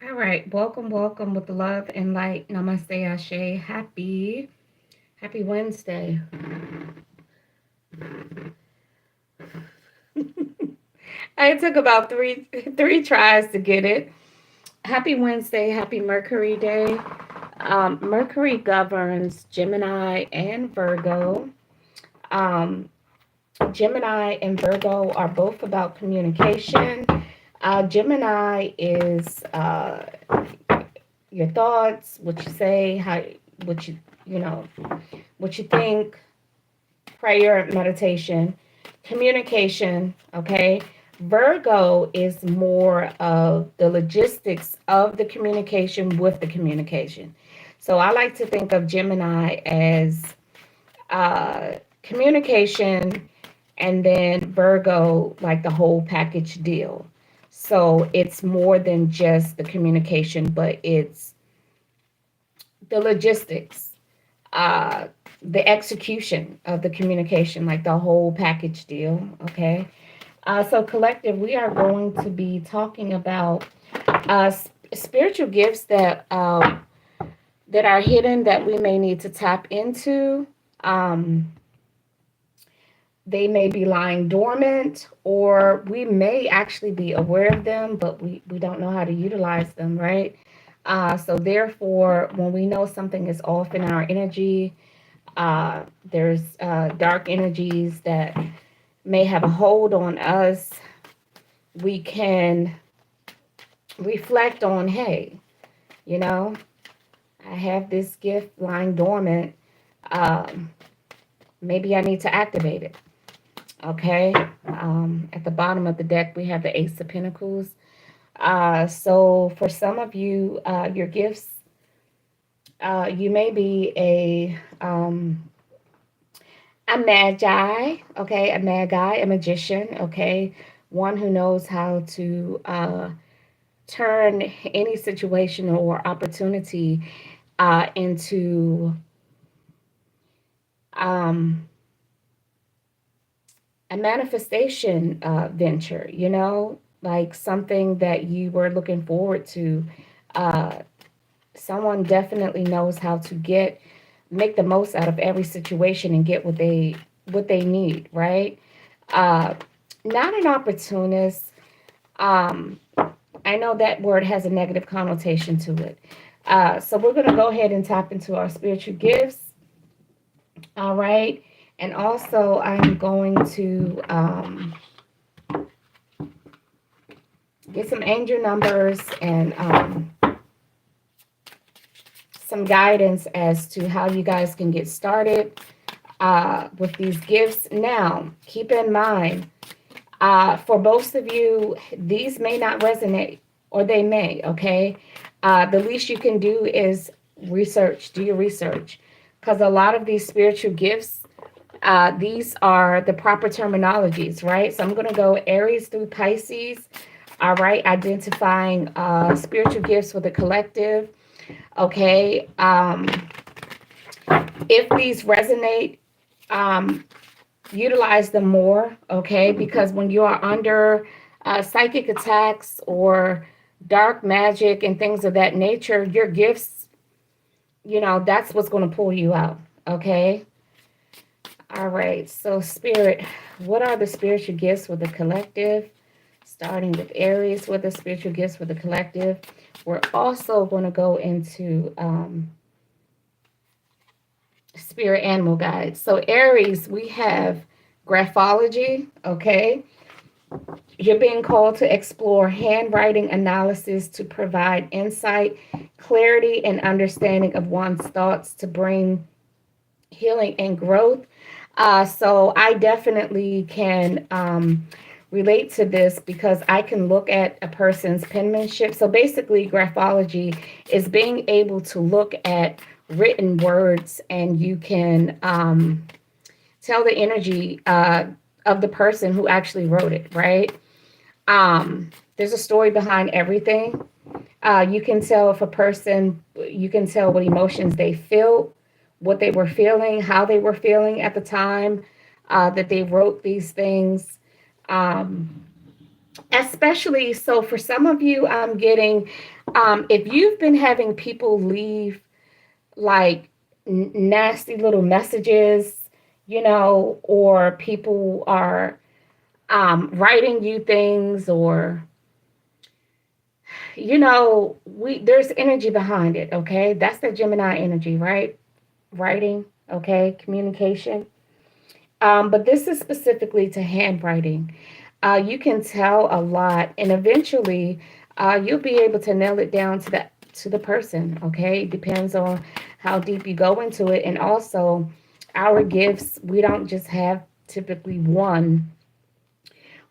All right, welcome with love and light. Namaste, Ashe. Happy Wednesday. I took about three tries to get it. Happy Wednesday, happy Mercury Day. Mercury governs Gemini and Virgo. Um, Gemini and Virgo are both about communication. Gemini is your thoughts, what you say, what you know, what you think, prayer, meditation, communication, okay? Virgo is more of the logistics of the communication with the communication. So I like to think of Gemini as communication and then Virgo like the whole package deal. So it's more than just the communication, but it's the logistics, uh, the execution of the communication, like the whole package deal. Okay. So, collective, we are going to be talking about spiritual gifts that are hidden that we may need to tap into. Um, they may be lying dormant, or we may actually be aware of them, but we don't know how to utilize them, right? So, therefore, when we know something is off in our energy, there's dark energies that may have a hold on us, we can reflect on, hey, you know, I have this gift lying dormant. Um, Maybe I need to activate it. Okay. At the bottom of the deck, we have the Ace of Pentacles. So for some of you, your gifts, you may be a magi, okay, a magi, a magician, okay, one who knows how to turn any situation or opportunity into um, a manifestation venture, like something that you were looking forward to. Uh, Someone definitely knows how to make the most out of every situation and get what they need, right? Uh, Not an opportunist. Um, I know that word has a negative connotation to it. So we're going to go ahead and tap into our spiritual gifts. All right. And also, I'm going to get some angel numbers and some guidance as to how you guys can get started with these gifts. Now, keep in mind, for most of you, these may not resonate, or they may, okay? The least you can do is do your research. Because a lot of these spiritual gifts, these are the proper terminologies, right? So I'm going to go Aries through Pisces, all right? Identifying spiritual gifts for the collective, okay? If these resonate, um, utilize them more, okay? Because when you are under psychic attacks or dark magic and things of that nature, your gifts, that's what's going to pull you out, okay? All right, so spirit, what are the spiritual gifts for the collective? Starting with Aries, what are the spiritual gifts for the collective? We're also going to go into spirit animal guides. So Aries, we have graphology, okay? You're being called to explore handwriting analysis to provide insight, clarity, and understanding of one's thoughts to bring healing and growth. So I definitely can relate to this because I can look at a person's penmanship. So basically, graphology is being able to look at written words and you can tell the energy of the person who actually wrote it, right? There's a story behind everything. You can tell if a person, you can tell what emotions they feel, what they were feeling, how they were feeling at the time that they wrote these things. Um, Especially, so for some of you, I'm getting If you've been having people leave like nasty little messages, or people are writing you things, or we there's energy behind it. Okay, that's the Gemini energy, right? Writing, okay, communication. But this is specifically to handwriting. You can tell a lot, and eventually, you'll be able to nail it down to the person. Okay, it depends on how deep you go into it, and also our gifts. We don't just have typically one.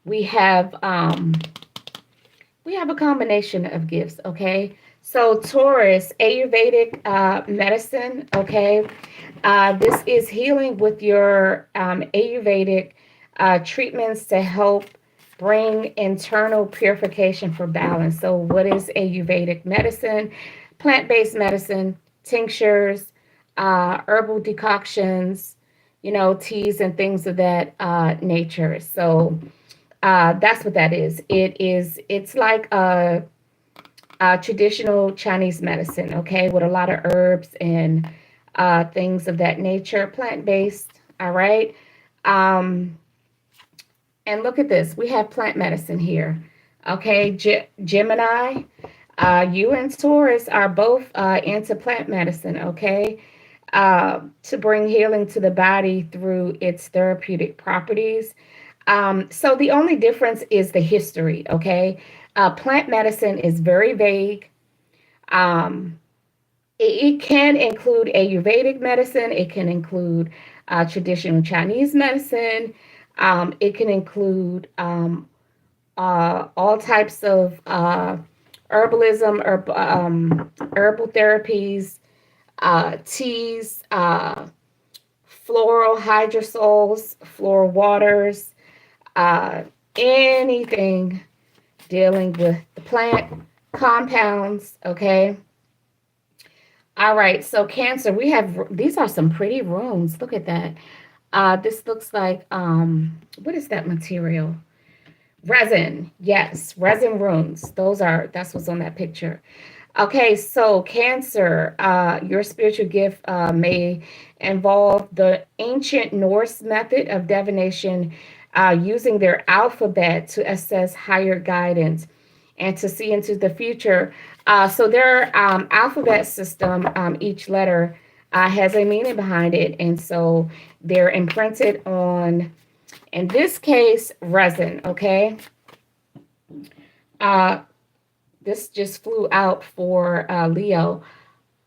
We have a combination of gifts. Okay, so Taurus, Ayurvedic medicine. Okay, this is healing with your Ayurvedic treatments to help bring internal purification for balance. So, what is Ayurvedic medicine? Plant based medicine, tinctures, herbal decoctions, teas and things of that nature. So, that's what that is. It's like a traditional Chinese medicine, okay, with a lot of herbs and things of that nature, plant based. All right. Um, and look at this. We have plant medicine here. Okay. Gemini, you and Taurus are both into plant medicine. Okay. To bring healing to the body through its therapeutic properties. So the only difference is the history. Okay. Plant medicine is very vague. Um, it can include Ayurvedic medicine. It can include traditional Chinese medicine. It can include all types of herbalism, herbal therapies, teas, floral hydrosols, floral waters, uh, anything dealing with the plant compounds. Okay. All right, so Cancer, we have these are some pretty runes. Look at that. This looks like what is that material? Resin. Yes, resin runes. That's what's on that picture. Okay, so Cancer, your spiritual gift may involve the ancient Norse method of divination, using their alphabet to assess higher guidance and to see into the future. So their alphabet system, each letter has a meaning behind it, and so they're imprinted on, in this case, resin. Okay, uh, this just flew out for Leo.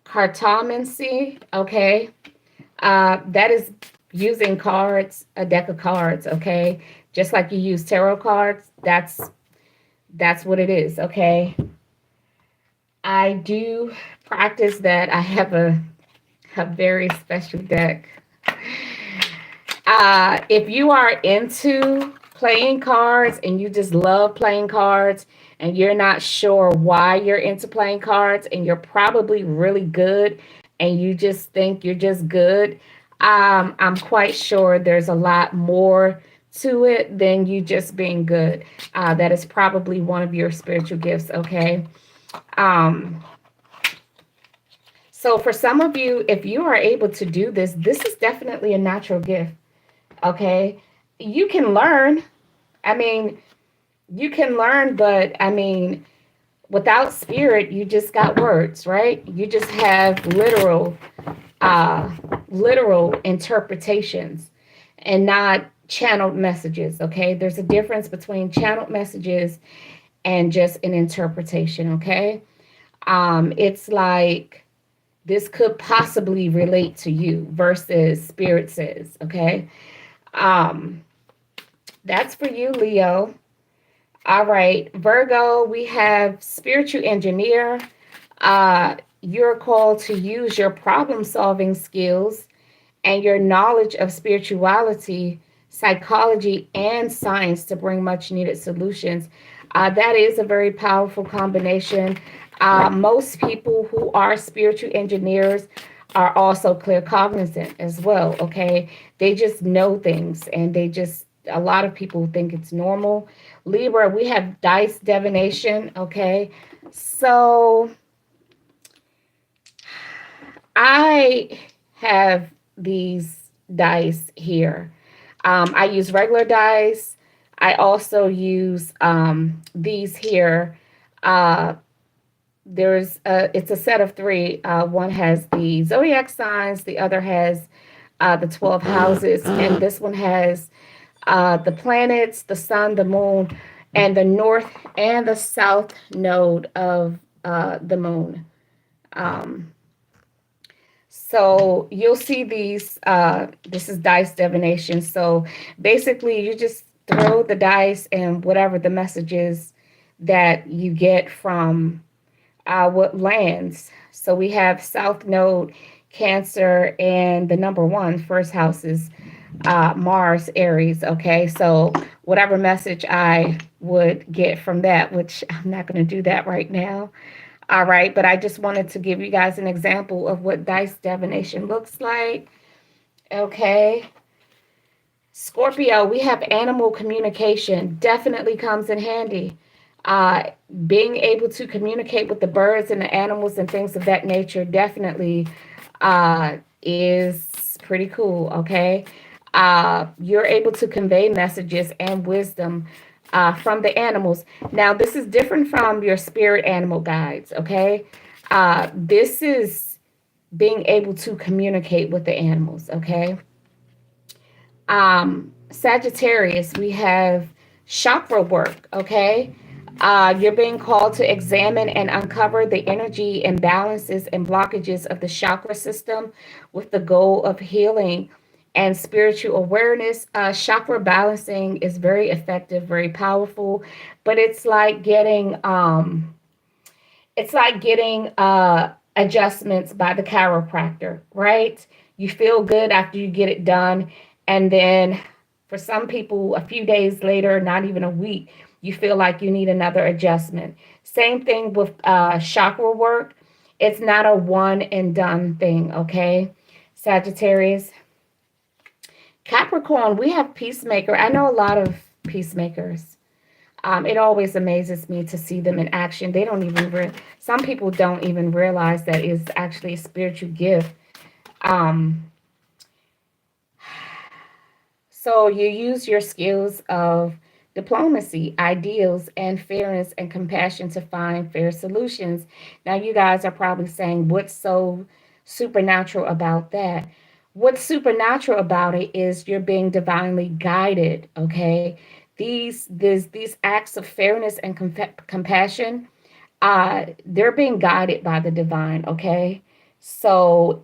Cartomancy. Okay, that is using cards, a deck of cards. Okay, just like you use tarot cards. That's what it is. Okay, I do practice that. I have a very special deck. If you are into playing cards and you just love playing cards and you're not sure why you're into playing cards and you're probably really good and you just think you're just good, I'm quite sure there's a lot more to it than you just being good. That is probably one of your spiritual gifts, okay? Um, so for some of you, if you are able to do this, this is definitely a natural gift. Okay. You can learn. I mean, you can learn, but I mean, without spirit, you just got words, right? You just have uh, literal interpretations and not channeled messages. Okay. There's a difference between channeled messages and just an interpretation. Okay. It's like this could possibly relate to you versus spirit says. Okay. Um, that's for you, Leo. All right, Virgo, we have spiritual engineer. You're called to use your problem solving skills and your knowledge of spirituality, psychology, and science to bring much needed solutions. That is a very powerful combination. Most people who are spiritual engineers are also clear cognizant as well. Okay. They just know things and a lot of people think it's normal. Libra, we have dice divination. Okay. So I have these dice here. I use regular dice. I also use these here. Uh, it's a set of three. One has the zodiac signs, the other has the 12 houses, and this one has the planets, the sun, the moon, and the north and the south node of the moon. Um, so you'll see these. This is dice divination. So basically, you just throw the dice and whatever the message is that you get from what lands. So we have South Node, Cancer, and the number one, first house is Mars, Aries. Okay, so whatever message I would get from that, which I'm not going to do that right now. All right, but I just wanted to give you guys an example of what dice divination looks like. Okay, Scorpio, we have animal communication, definitely comes in handy. Uh, Being able to communicate with the birds and the animals and things of that nature definitely is pretty cool. Okay, you're able to convey messages and wisdom from the animals. Now, this is different from your spirit animal guides. Okay, this is being able to communicate with the animals. Okay, Sagittarius, we have chakra work, okay? You're being called to examine and uncover the energy imbalances and blockages of the chakra system with the goal of healing and spiritual awareness. Chakra balancing is very effective, very powerful, but it's like getting adjustments by the chiropractor, right? You feel good after you get it done. And then for some people, a few days later, not even a week, you feel like you need another adjustment. Same thing with chakra work. It's not a one and done thing, okay? Sagittarius. Capricorn, we have peacemaker. I know a lot of peacemakers. It always amazes me to see them in action. They don't even some people don't even realize that it's actually a spiritual gift. Um, so you use your skills of diplomacy, ideals, and fairness and compassion to find fair solutions. Now, you guys are probably saying, what's so supernatural about that? What's supernatural about it is you're being divinely guided. Okay, these acts of fairness and compassion, they're being guided by the divine. Okay, so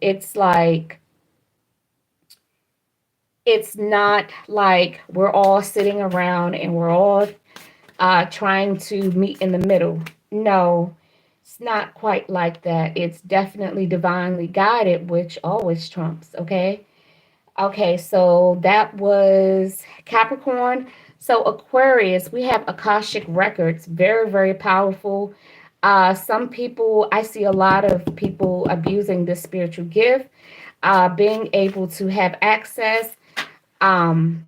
it's not like we're all sitting around and we're all trying to meet in the middle. No, it's not quite like that. It's definitely divinely guided, which always trumps. Okay. Okay. So that was Capricorn. So Aquarius, we have Akashic records, very, very powerful. Some people, I see a lot of people abusing this spiritual gift, being able to have access um,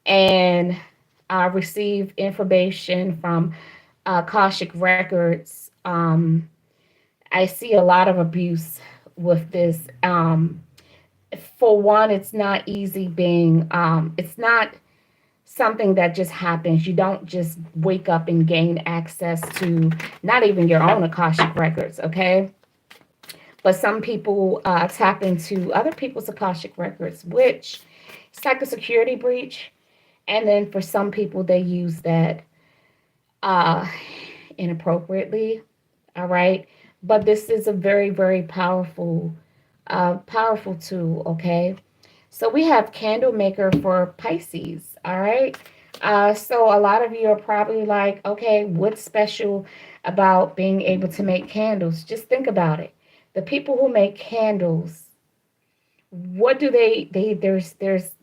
and receive information from Akashic records. I see a lot of abuse with this. For one, it's not easy being, it's not something that just happens. You don't just wake up and gain access to not even your own Akashic records, okay? But some people tap into other people's Akashic records, which it's like a security breach. And then for some people, they use that uh, inappropriately. All right. But this is a very, very powerful tool. Okay. So we have candle maker for Pisces. All right. So a lot of you are probably like, okay, what's special about being able to make candles? Just think about it. The people who make candles, what do they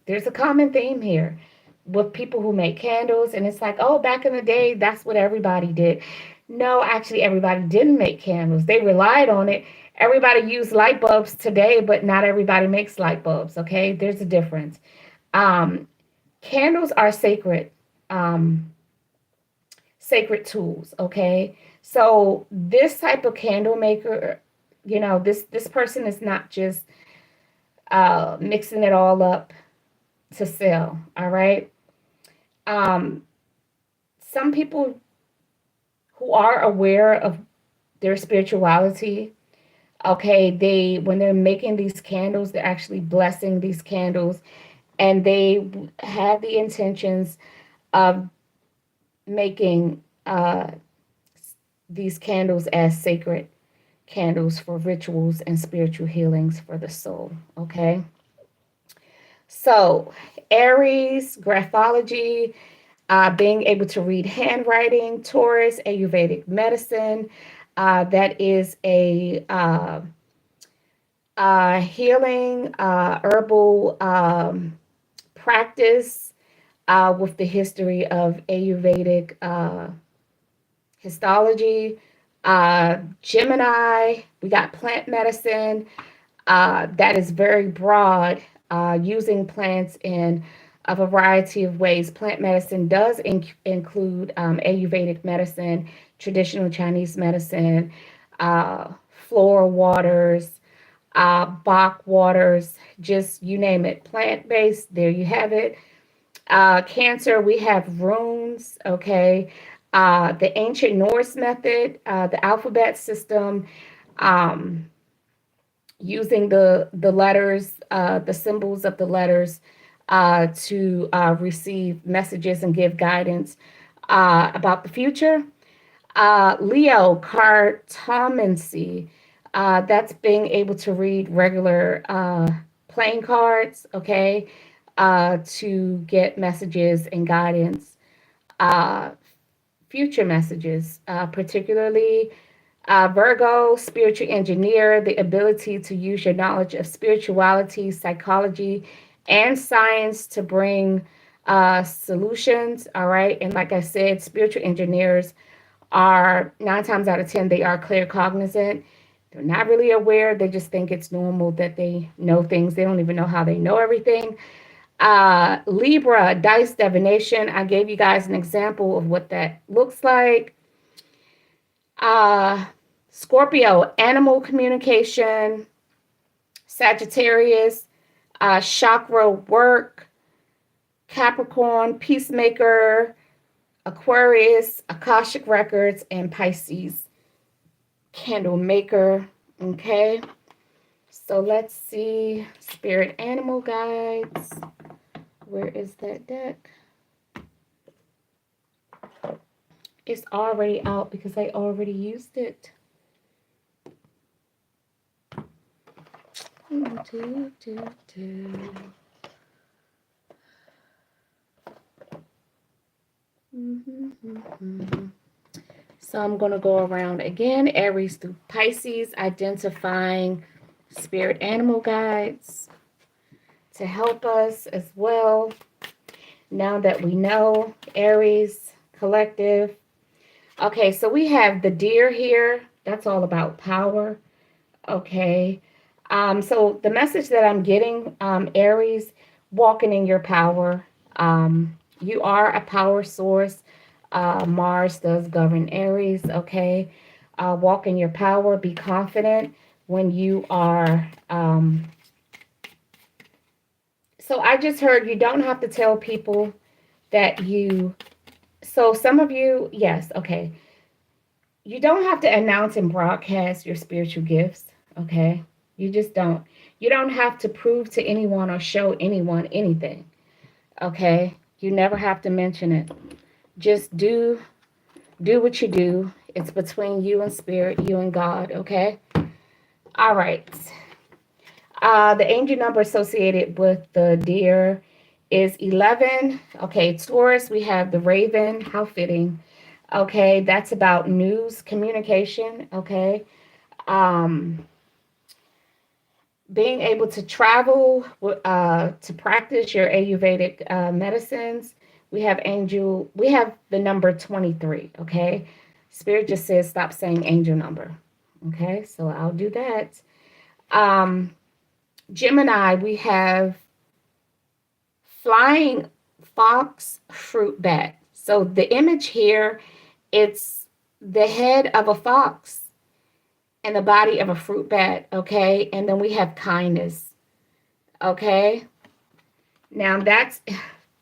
there's a common theme here with people who make candles, and it's like, oh, back in the day that's what everybody did. No, actually everybody didn't make candles. They relied on it. Everybody used light bulbs today, but not everybody makes light bulbs. Okay, there's a difference. um Candles are sacred, um sacred tools. Okay, So this type of candle maker, this person is not just mixing it all up to sell. All right. Um, some people who are aware of their spirituality, okay, they when they're making these candles, they're actually blessing these candles, and they have the intentions of making these candles as sacred candles for rituals and spiritual healings for the soul. Okay. So, Aries, graphology, being able to read handwriting, Taurus, Ayurvedic medicine. That is a healing herbal practice with the history of Ayurvedic histology. Gemini, we got plant medicine. That is very broad, using plants in a variety of ways. Plant medicine does include Ayurvedic medicine, traditional Chinese medicine, uh, floral waters, Bach waters, just you name it, plant based. There you have it. Cancer, we have runes, okay. The ancient Norse method, the alphabet system, um, using the letters, the symbols of the letters to receive messages and give guidance about the future. Leo, cartomancy, that's being able to read regular playing cards, okay, to get messages and guidance, uh, future messages, particularly Virgo, spiritual engineer, the ability to use your knowledge of spirituality, psychology, and science to bring solutions. All right. And like I said, spiritual engineers are 9 times out of 10, they are clear cognizant. They're not really aware. They just think it's normal that they know things. They don't even know how they know everything. Libra, dice divination. I gave you guys an example of what that looks like. Uh, Scorpio, animal communication. Sagittarius, chakra work. Capricorn, peacemaker. Aquarius, Akashic records, and Pisces, candle maker. Okay, so let's see. Spirit animal guides. Where is that deck? It's already out because I already used it. So I'm going to go around again, Aries through Pisces, identifying spirit animal guides to help us as well. Now that we know Aries collective. Okay, so we have the deer here. That's all about power. Okay. So the message that I'm getting, Aries, walking in your power. You are a power source. Mars does govern Aries. Okay. Walk in your power. Be confident when you are. So I just heard you don't have to tell people that you. So some of you, yes, okay. You don't have to announce and broadcast your spiritual gifts. Okay. You just don't. You don't have to prove to anyone or show anyone anything. Okay? You never have to mention it. Just do what you do. It's between you and spirit, you and God, okay? All right. The angel number associated with the deer is 11. Okay, Taurus, we have the raven. How fitting. Okay, that's about news communication, okay? Um Being able to travel to practice your Ayurvedic medicines. We have the number 23, okay? Spirit just says stop saying angel number, okay? So I'll do that. Um, Gemini, we have flying fox fruit bat. So the image here, it's the head of a fox and the body of a fruit bat, okay? And then we have kindness, okay? Now that's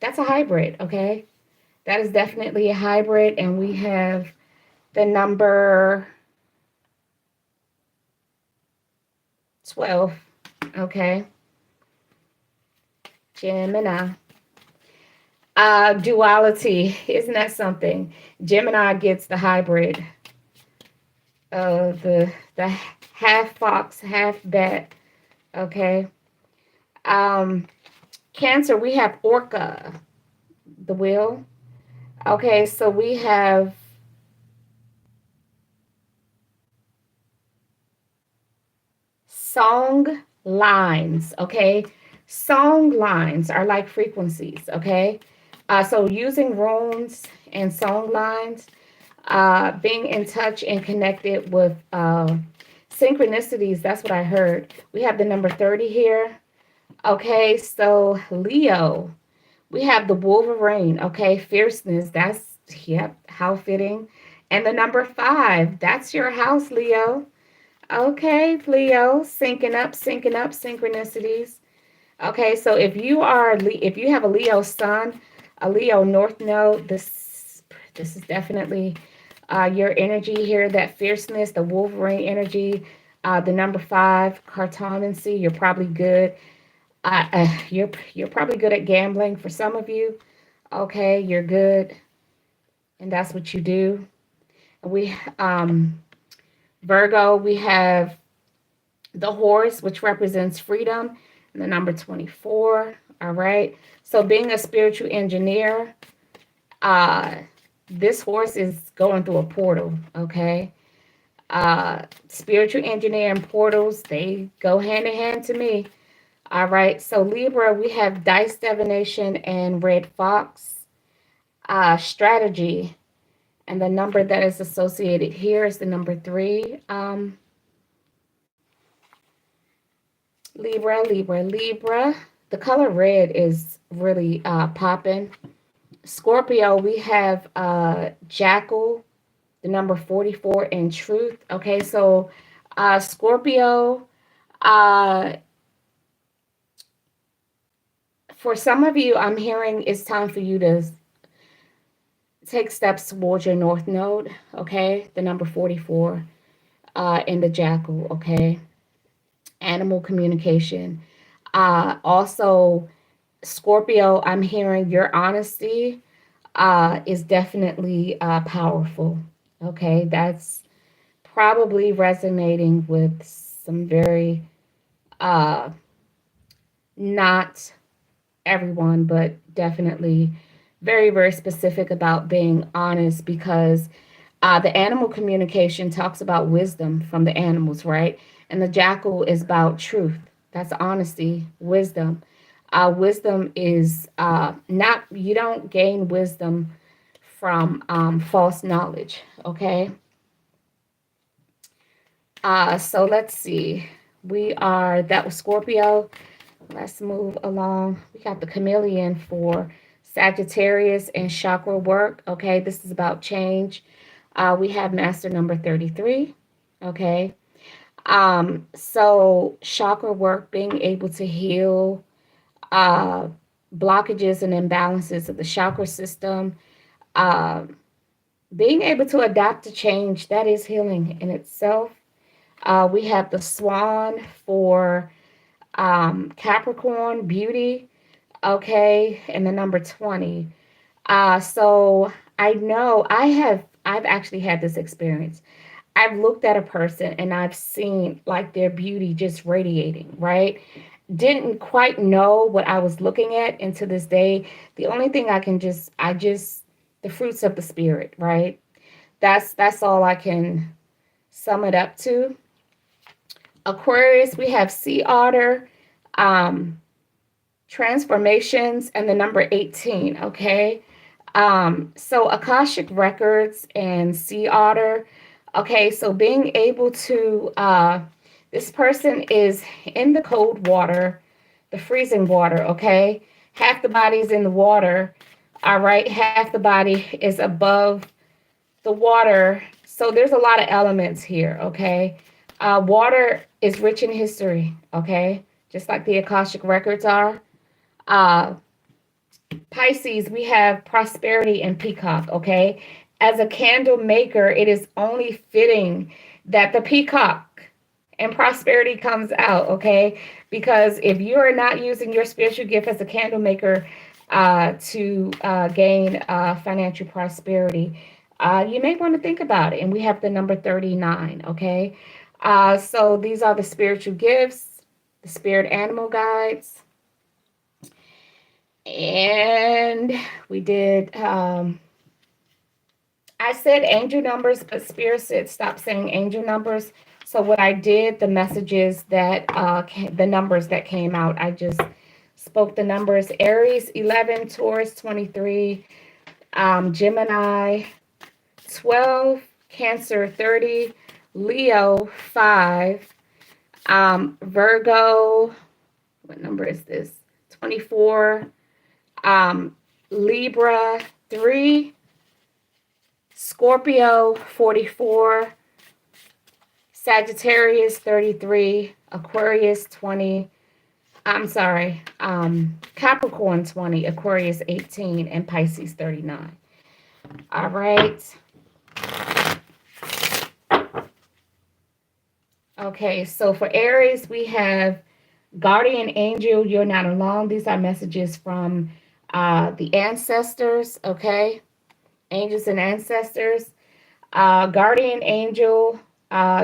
a hybrid, okay? That is definitely a hybrid, and we have the number 12, okay? Gemini. Duality, isn't that something? Gemini gets the hybrid, the half fox, half bat, okay? Um, Cancer, we have Orca, the wheel. Okay, so we have song lines, okay? Song lines are like frequencies, okay? So using runes and song lines, being in touch and connected with synchronicities, that's what I heard. We have the number 30 here. Okay, so Leo, we have the Wolverine, okay? Fierceness, that's, yep, how fitting. And the number 5, that's your house, Leo. Okay, Leo, syncing up, synchronicities. Okay, so if you have a Leo sun, a Leo North node, this is definitely your energy here, that fierceness, the Wolverine energy, the number 5, cartomancy. You're probably good. You're probably good at gambling for some of you. Okay, you're good, and that's what you do. We Virgo, we have the horse, which represents freedom, and the number 24. All right. So being a spiritual engineer, uh, this horse is going through a portal. Okay. Spiritual engineer and portals, they go hand in hand to me. All right. So Libra, we have dice divination and red fox, strategy. And the number that is associated here is the number 3. Libra. The color red is really popping. Scorpio, we have Jackal, the number 44, and Truth. Okay, so Scorpio, uh, for some of you, I'm hearing it's time for you to take steps towards your North Node. Okay, the number 44 in the Jackal. Okay, animal communication. Also, Scorpio, I'm hearing your honesty is definitely powerful. Okay, that's probably resonating with some very, uh, not everyone, but definitely very, very specific about being honest, because the animal communication talks about wisdom from the animals, right? And the jackal is about truth. That's honesty, wisdom. Wisdom is not, you don't gain wisdom from false knowledge, okay? So let's see. That was Scorpio. Let's move along. We got the chameleon for Sagittarius and chakra work. Okay, this is about change. We have master number 33. Okay. So chakra work, being able to heal uh, blockages and imbalances of the chakra system, uh, being able to adapt to change, that is healing in itself. We have the swan for Capricorn, beauty, okay, and the number 20. So I know I've actually had this experience. I've looked at a person and I've seen like their beauty just radiating, right? Didn't quite know what I was looking at, and to this day, the only thing the fruits of the spirit, right? That's all I can sum it up to. Aquarius, we have sea otter, um, transformations, and the number 18. Okay. So Akashic records and sea otter. Okay, so being able to this person is in the cold water, the freezing water, okay? Half the body is in the water, all right? Half the body is above the water, So there's a lot of elements here, okay? Water is rich in history, okay? Just like the Akashic records are. Uh, Pisces, we have prosperity and peacock, okay? As a candle maker, it is only fitting that the peacock and prosperity comes out, okay? Because if you are not using your spiritual gift as a candle maker to gain financial prosperity, you may want to think about it. And we have the number 39, okay? So these are the spiritual gifts, the spirit animal guides, and we did I said angel numbers, but spirit said stop saying angel numbers. So what I did, the messages that the numbers that came out, I just spoke the numbers: Aries 11, Taurus 23, Gemini 12, Cancer 30, Leo 5, Virgo, what number is this? 24, Libra 3, Scorpio 44, Sagittarius 33, Aquarius 20, I'm sorry, Capricorn 20, Aquarius 18, and Pisces 39. All right. Okay, so for Aries, we have Guardian Angel, you're not alone. These are messages from the ancestors, okay? Angels and ancestors. Guardian Angel,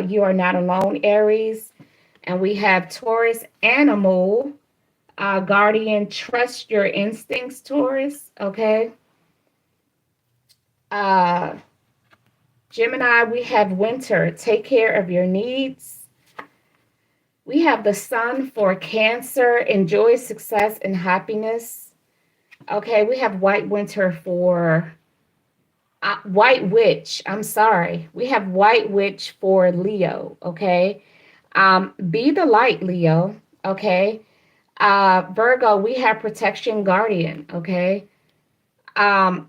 you are not alone, Aries. And we have Taurus Animal, Guardian, trust your instincts, Taurus, okay? Gemini, we have Winter, take care of your needs. We have the Sun for Cancer, enjoy success and happiness. Okay, we have White Winter for White Witch. I'm sorry. We have White Witch for Leo. Okay, be the light, Leo. Okay, Virgo, we have Protection Guardian. Okay,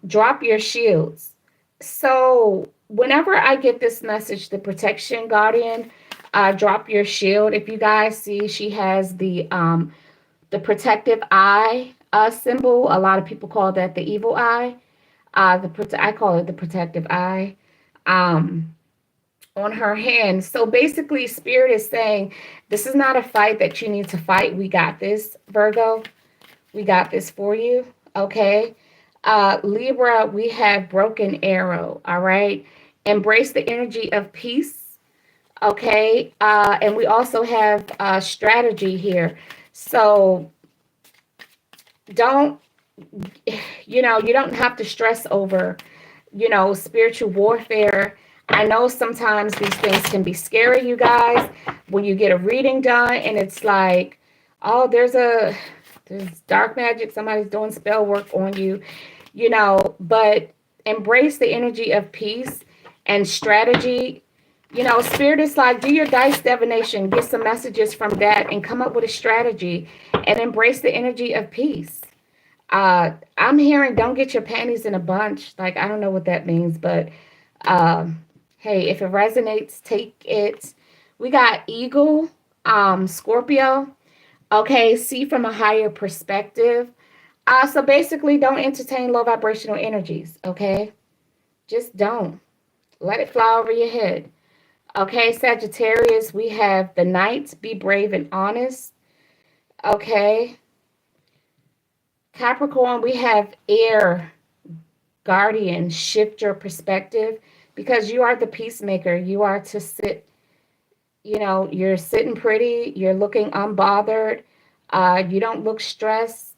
drop your shields. So whenever I get this message, the Protection Guardian, drop your shield. If you guys see, she has the protective eye symbol. A lot of people call that the evil eye. I call it the protective eye on her hand. So basically, Spirit is saying, this is not a fight that you need to fight. We got this, Virgo. We got this for you. Okay. Libra, we have Broken Arrow. All right. Embrace the energy of peace. Okay. And we also have strategy here. So don't, you don't have to stress over, spiritual warfare. I know sometimes these things can be scary, you guys, when you get a reading done and it's like, oh, there's dark magic, somebody's doing spell work on you, but embrace the energy of peace and strategy. Spirit is like, do your dice divination, get some messages from that and come up with a strategy and embrace the energy of peace. I'm hearing don't get your panties in a bunch. Like, I don't know what that means, but hey, if it resonates, take it. We got Eagle, Scorpio. Okay, see from a higher perspective. So basically, don't entertain low vibrational energies. Okay, just don't. Let it fly over your head. Okay, Sagittarius, we have the Knight, be brave and honest. Okay. Capricorn, we have Air, Guardian, shift your perspective because you are the peacemaker. You are to sit, you're sitting pretty, you're looking unbothered. You don't look stressed.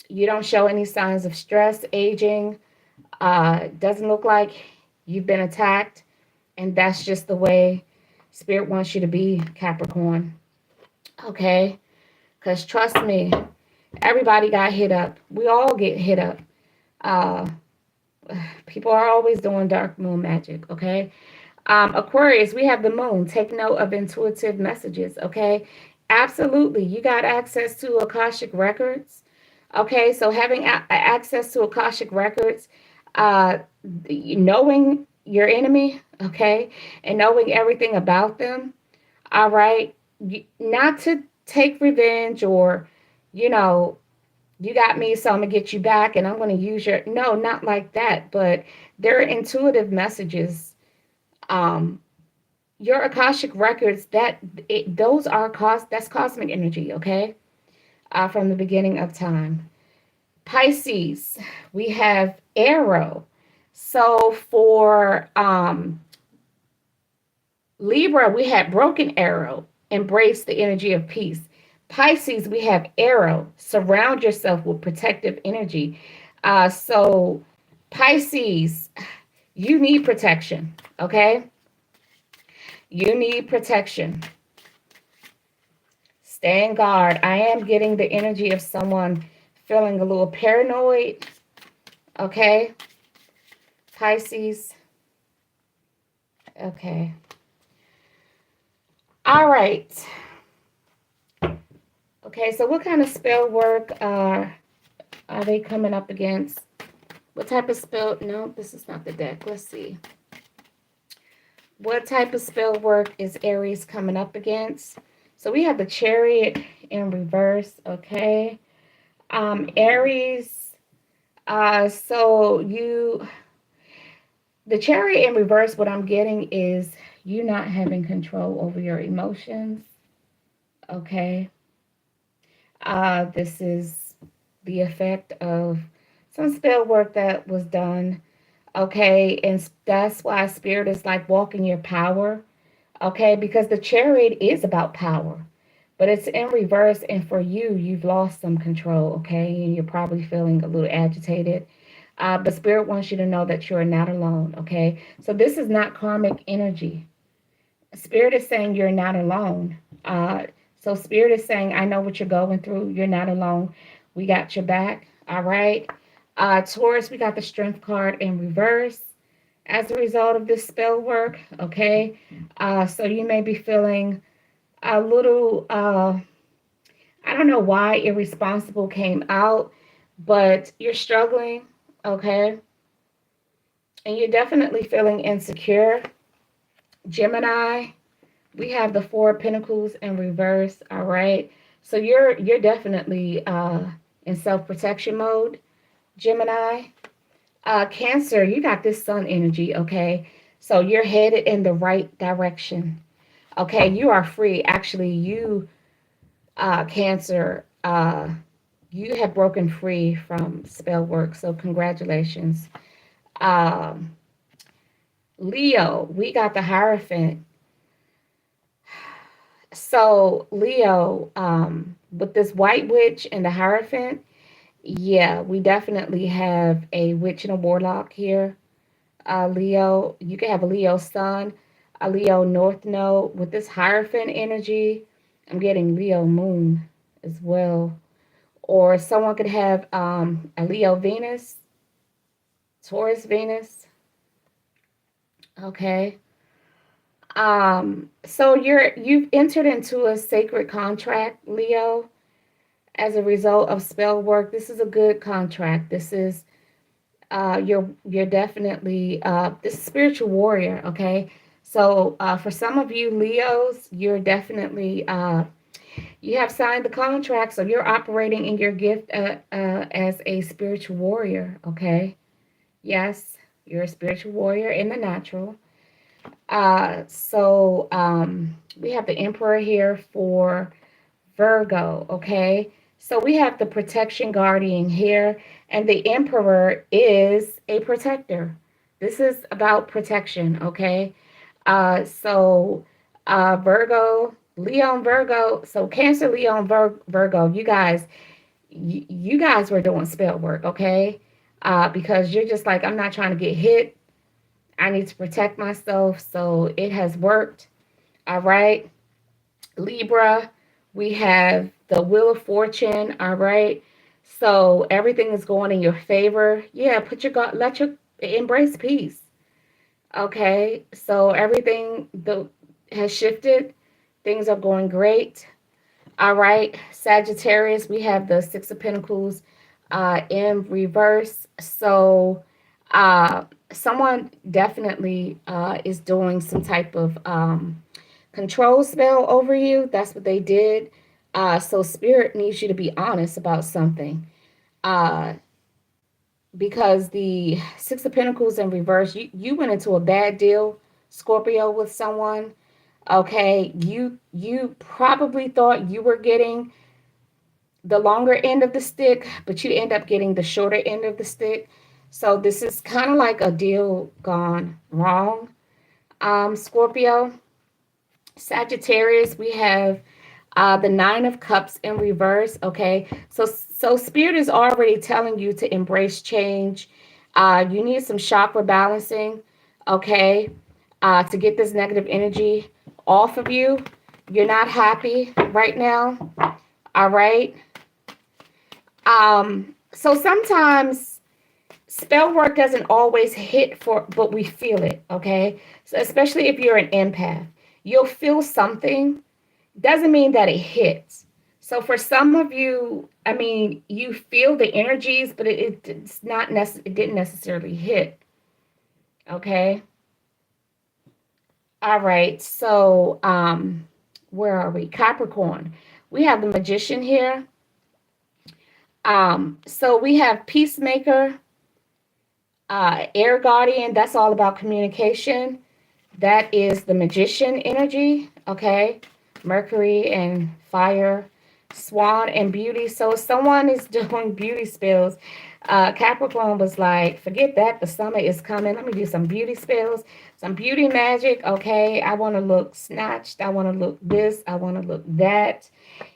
You don't show any signs of stress, aging. Doesn't look like you've been attacked. And that's just the way Spirit wants you to be, Capricorn. Okay? Because trust me, everybody got hit up. We all get hit up. People are always doing dark moon magic, okay? Aquarius, we have the moon. Take note of intuitive messages, okay? Absolutely. You got access to Akashic records. Okay, so having access to Akashic records, knowing your enemy, okay? And knowing everything about them, all right? Not to take revenge or, you know, you got me, so I'm gonna get you back and I'm gonna use your, no, not like that, but they're intuitive messages. Um, your Akashic records, those are that's cosmic energy, okay? From the beginning of time. Pisces, we have arrow. So for Libra, we had broken arrow, embrace the energy of peace. Pisces, we have arrow, surround yourself with protective energy. So Pisces, you need protection, okay? You need protection. Stay in guard. I am getting the energy of someone feeling a little paranoid, okay? Pisces, okay. All right. Okay, so what kind of spell work are they coming up against? What type of spell? No, this is not the deck. Let's see. What type of spell work is Aries coming up against? So we have the Chariot in reverse, okay? Aries, so the Chariot in reverse, what I'm getting is you not having control over your emotions, okay? This is the effect of some spell work that was done. Okay, and that's why spirit is like walking your power. Okay, because the chariot is about power, but it's in reverse. And for you, you've lost some control. Okay, and you're probably feeling a little agitated. But spirit wants you to know that you're not alone. Okay, so this is not karmic energy. Spirit is saying you're not alone. So Spirit is saying, I know what you're going through. You're not alone. We got your back. All right. Taurus, we got the Strength card in reverse as a result of this spell work. Okay. So you may be feeling a little, I don't know why irresponsible came out, but you're struggling. Okay. And you're definitely feeling insecure. Gemini, we have the Four of Pentacles in reverse. All right. So you're definitely in self-protection mode, Gemini. Cancer, you got this sun energy, okay? So you're headed in the right direction. Okay, you are free. Actually, you Cancer, you have broken free from spell work. So congratulations. Um, Leo, we got the Hierophant. So Leo, with this White Witch and the Hierophant, yeah, we definitely have a witch and a warlock here. Leo, you can have a Leo sun, a Leo North Node. With this Hierophant energy, I'm getting Leo Moon as well. Or someone could have a Leo Venus, Taurus Venus. Okay. So you've entered into a sacred contract, Leo, as a result of spell work. This is a good contract. This is you're definitely this is spiritual warrior, okay? So for some of you Leos, you're definitely you have signed the contract, so you're operating in your gift as a spiritual warrior, okay? Yes, you're a spiritual warrior in the natural. We have the Emperor here for Virgo, okay? So we have the protection guardian here, and the Emperor is a protector. This is about protection, okay? So Virgo, Leo, Virgo, so Cancer, Leo, Virgo, you guys were doing spell work, okay? Because you're just like, I'm not trying to get hit. I need to protect myself. So it has worked. All right. Libra, we have the Wheel of Fortune. All right. So everything is going in your favor. Yeah, let your embrace peace. Okay. So everything has shifted. Things are going great. All right. Sagittarius, we have the Six of Pentacles in reverse. So someone definitely is doing some type of control spell over you. That's what they did. So spirit needs you to be honest about something. Uh, because the Six of Pentacles in reverse, you went into a bad deal, Scorpio, with someone. Okay, you probably thought you were getting the longer end of the stick, but you end up getting the shorter end of the stick. So this is kind of like a deal gone wrong. Scorpio, Sagittarius, we have the Nine of Cups in reverse. Okay, so Spirit is already telling you to embrace change. You need some chakra balancing. Okay, to get this negative energy off of you. You're not happy right now. All right. So sometimes spell work doesn't always hit for, but we feel it. Okay, so especially if you're an empath, you'll feel something. Doesn't mean that it hits. So for some of you, I mean, you feel the energies, but it's not it didn't necessarily hit. Okay. All right. So where are we? Capricorn. We have the Magician here. So we have Peacemaker, Air Guardian. That's all about communication. That is the Magician energy. Okay. Mercury and fire, Swan and beauty. So if someone is doing beauty spells, Capricorn was like, forget that. The summer is coming. Let me do some beauty spells, some beauty magic. Okay. I want to look snatched. I want to look this. I want to look that.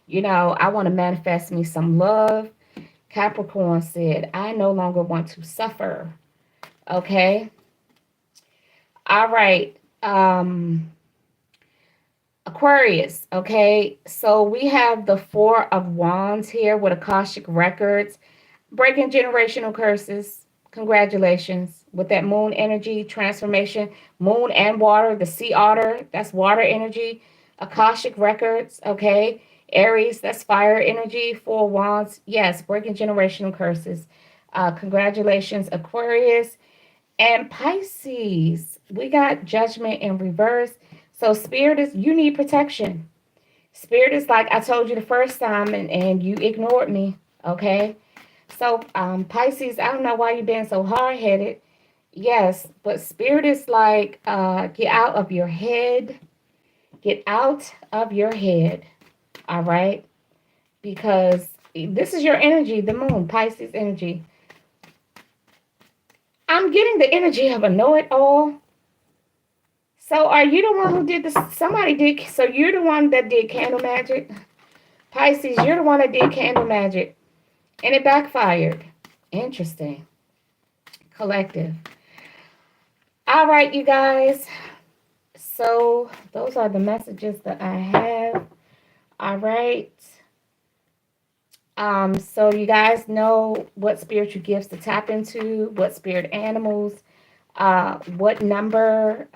You know, I want to manifest me some love. Capricorn said, I no longer want to suffer. Okay. All right. Aquarius, okay? So we have the Four of Wands here with Akashic Records, breaking generational curses. Congratulations. With that moon energy transformation, moon and water, the sea otter, that's water energy. Akashic Records, okay? Aries, that's fire energy. Four Wands, yes, breaking generational curses. Congratulations, Aquarius. And Pisces, we got Judgment in reverse. So Spirit is, you need protection. Spirit is like I told you the first time, and you ignored me. Okay. So Pisces, I don't know why you're being so hard headed. Yes, but Spirit is like get out of your head. Get out of your head. All right. Because this is your energy, the moon, Pisces energy. I'm getting the energy of a know-it-all. So are you the one who did this? Somebody did. So you're the one that did candle magic. Pisces, you're the one that did candle magic. And it backfired. Interesting. Collective. All right, you guys. So those are the messages that I have. All right. So you guys know what spiritual gifts to tap into, what spirit animals, what number,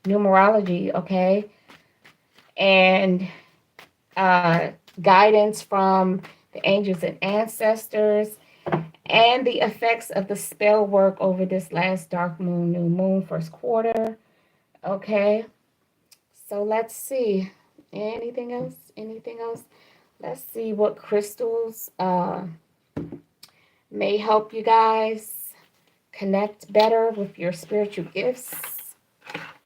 numerology, okay? And guidance from the angels and ancestors, and the effects of the spell work over this last dark moon, new moon, first quarter. Okay, so let's see. Anything else? Anything else? Let's see what crystals may help you guys connect better with your spiritual gifts.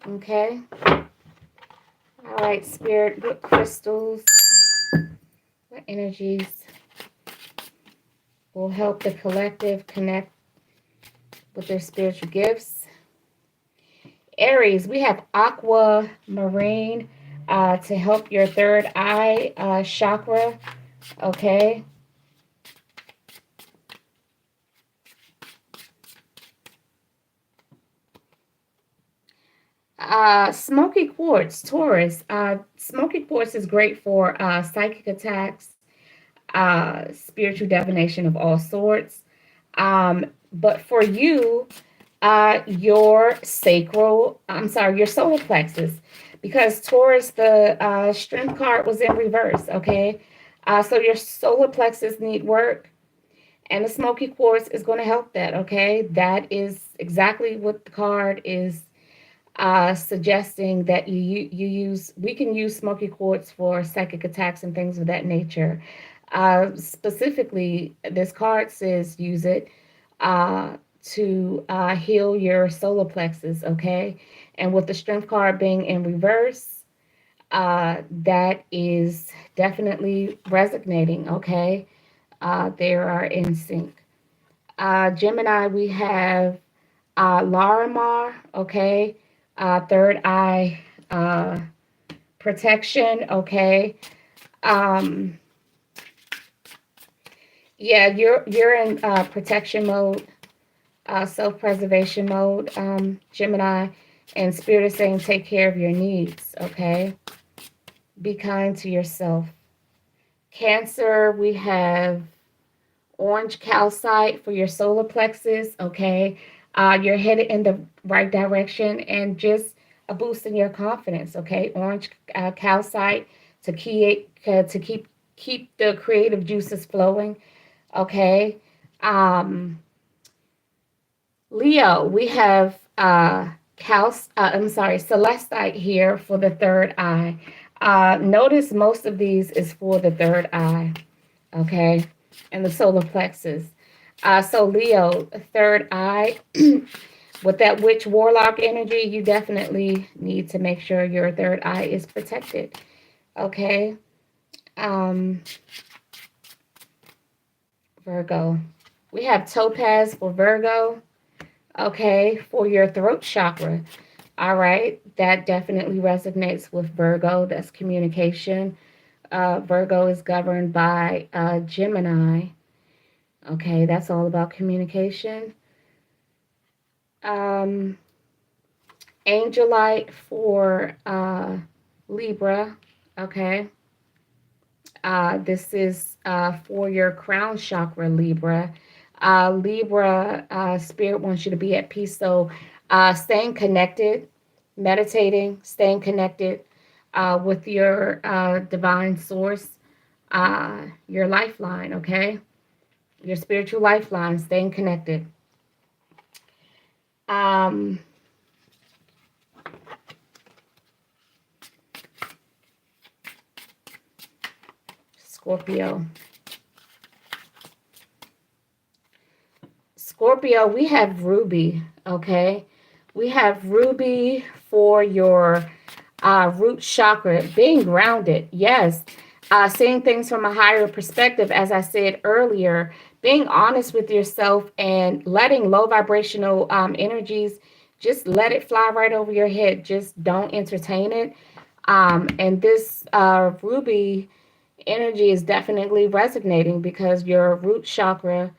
Okay. All right, Spirit, what crystals, what energies will help the collective connect with their spiritual gifts? Aries, we have aquamarine to help your third eye chakra. Okay. Smoky quartz, Taurus. Smoky quartz is great for psychic attacks, spiritual divination of all sorts. But for you, your solar plexus, because Taurus, the strength card was in reverse, okay? So your solar plexus need work. And the smoky quartz is going to help that, okay? That is exactly what the card is suggesting, that you use. We can use smoky quartz for psychic attacks and things of that nature. Specifically, this card says use it to heal your solar plexus, okay? And with the strength card being in reverse, that is definitely resonating, okay? They are in sync. Gemini, we have Larimar, okay? Third eye protection, okay? Um, yeah, you're in protection mode, self-preservation mode, Gemini, and Spirit is saying take care of your needs, okay? Be kind to yourself. Cancer, we have orange calcite for your solar plexus, okay? You're headed in the right direction, and just a boost in your confidence, okay? Orange calcite to keep the creative juices flowing, okay? Um, Leo, we have celestite here for the third eye. Notice most of these is for the third eye, okay, and the solar plexus. So Leo, third eye, with that witch warlock energy, you definitely need to make sure your third eye is protected, okay? Um, Virgo, we have topaz for Virgo, okay, for your throat chakra. All right, that definitely resonates with Virgo. That's communication. Virgo is governed by Gemini. Okay, that's all about communication. Um, Angelite for Libra. Okay, this is for your crown chakra, Libra. Libra, Spirit wants you to be at peace. So, staying connected, meditating, staying connected with your divine source, your lifeline, okay? Your spiritual lifeline, staying connected. Um, Scorpio. Scorpio, we have Ruby, okay? We have Ruby for your root chakra, being grounded. Yes. Seeing things from a higher perspective, as I said earlier, being honest with yourself and letting low vibrational energies, just let it fly right over your head. Just don't entertain it. And this ruby energy is definitely resonating because your root chakra,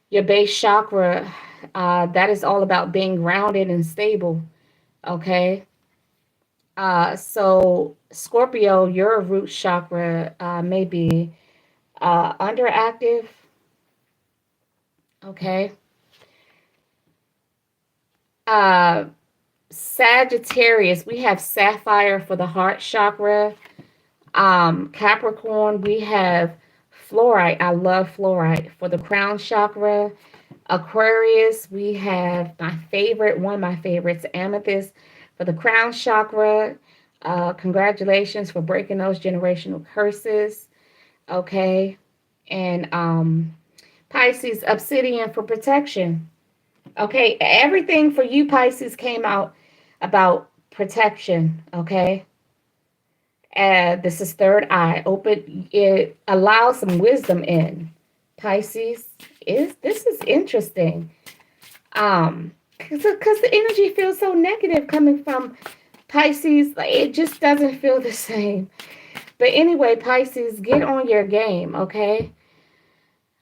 your base chakra, that is all about being grounded and stable. Okay. So Scorpio, your root chakra may be underactive. Okay. Uh, Sagittarius, we have sapphire for the heart chakra. Capricorn, we have fluorite. I love fluorite for the crown chakra. Aquarius, we have my favorite, one of my favorites, amethyst for the crown chakra. Congratulations for breaking those generational curses. Okay. And Pisces, obsidian for protection. Okay. Everything for you, Pisces, came out about protection. Okay. This is third eye. Open, it allows some wisdom in. Pisces, is this is interesting. Because the energy feels so negative coming from Pisces. Like, it just doesn't feel the same. But anyway, Pisces, get on your game, okay?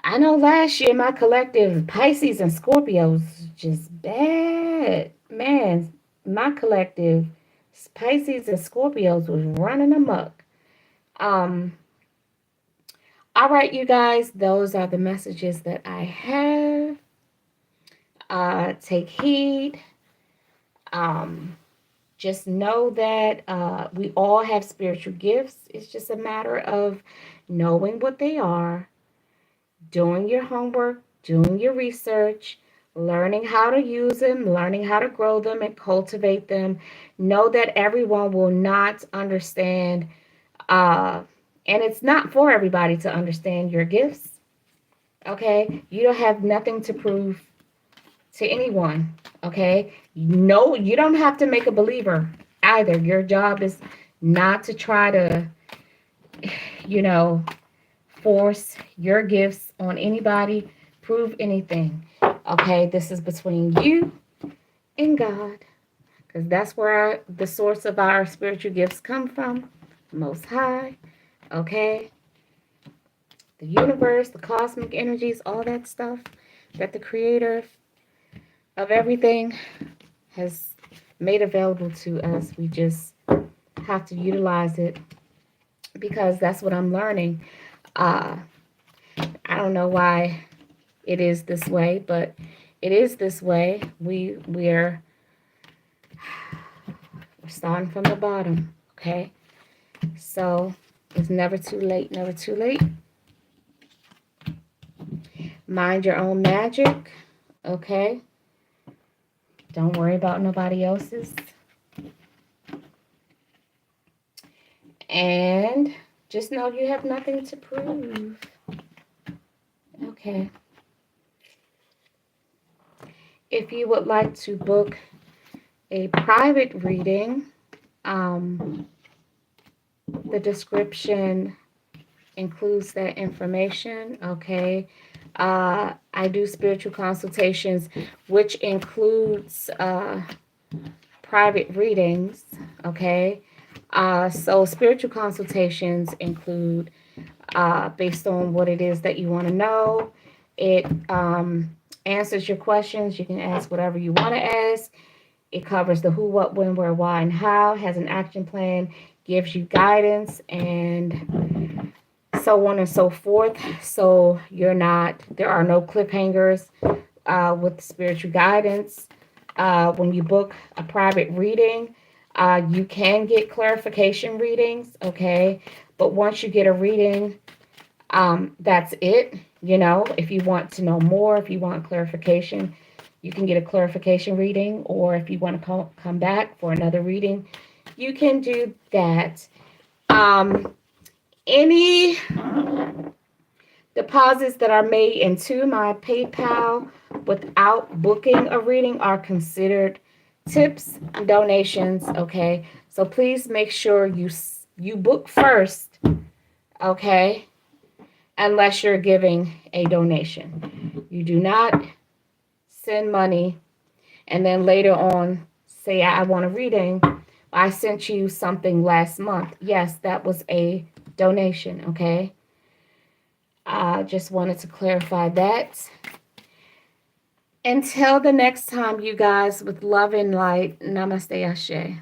I know last year my collective Pisces and Scorpios just bad. Man, my collective Pisces and Scorpios was running amok. Um, all right, you guys, those are the messages that I have. Take heed. Um, just know that we all have spiritual gifts. It's just a matter of knowing what they are doing your homework, doing your research, learning how to use them, learning how to grow them and cultivate them. Know that everyone will not understand, uh, and it's not for everybody to understand your gifts. Okay, you don't have nothing to prove to anyone. Okay, no, you don't have to make a believer either. Your job is not to try to, you know, force your gifts on anybody, prove anything. Okay, this is between you and God, because that's where the source of our spiritual gifts come from, Most High. Okay, the universe, the cosmic energies, all that stuff that the Creator of everything has made available to us. We just have to utilize it because that's what I'm learning. Uh, I don't know why it is this way, but it is this way. We're starting from the bottom, okay? So it's never too late, never too late. Mind your own magic, okay? Don't worry about nobody else's. And just know you have nothing to prove. Okay. If you would like to book a private reading, the description includes that information. Okay. I do spiritual consultations, which includes private readings. Okay. So spiritual consultations include, based on what it is that you want to know. It answers your questions. You can ask whatever you want to ask. It covers the who, what, when, where, why, and how, has an action plan, gives you guidance, and so on and so forth. So there are no cliffhangers with spiritual guidance. When you book a private reading, you can get clarification readings, okay? But once you get a reading, that's it. If you want to know more, if you want clarification, you can get a clarification reading, or if you want to come back for another reading, you can do that. Any deposits that are made into my PayPal without booking a reading are considered tips and donations, okay? So please make sure you book first, okay? Unless you're giving a donation. You do not send money and then later on say, I want a reading. I sent you something last month. Yes, that was a donation, okay? I just wanted to clarify that. Until the next time, you guys, with love and light, namaste, ashe.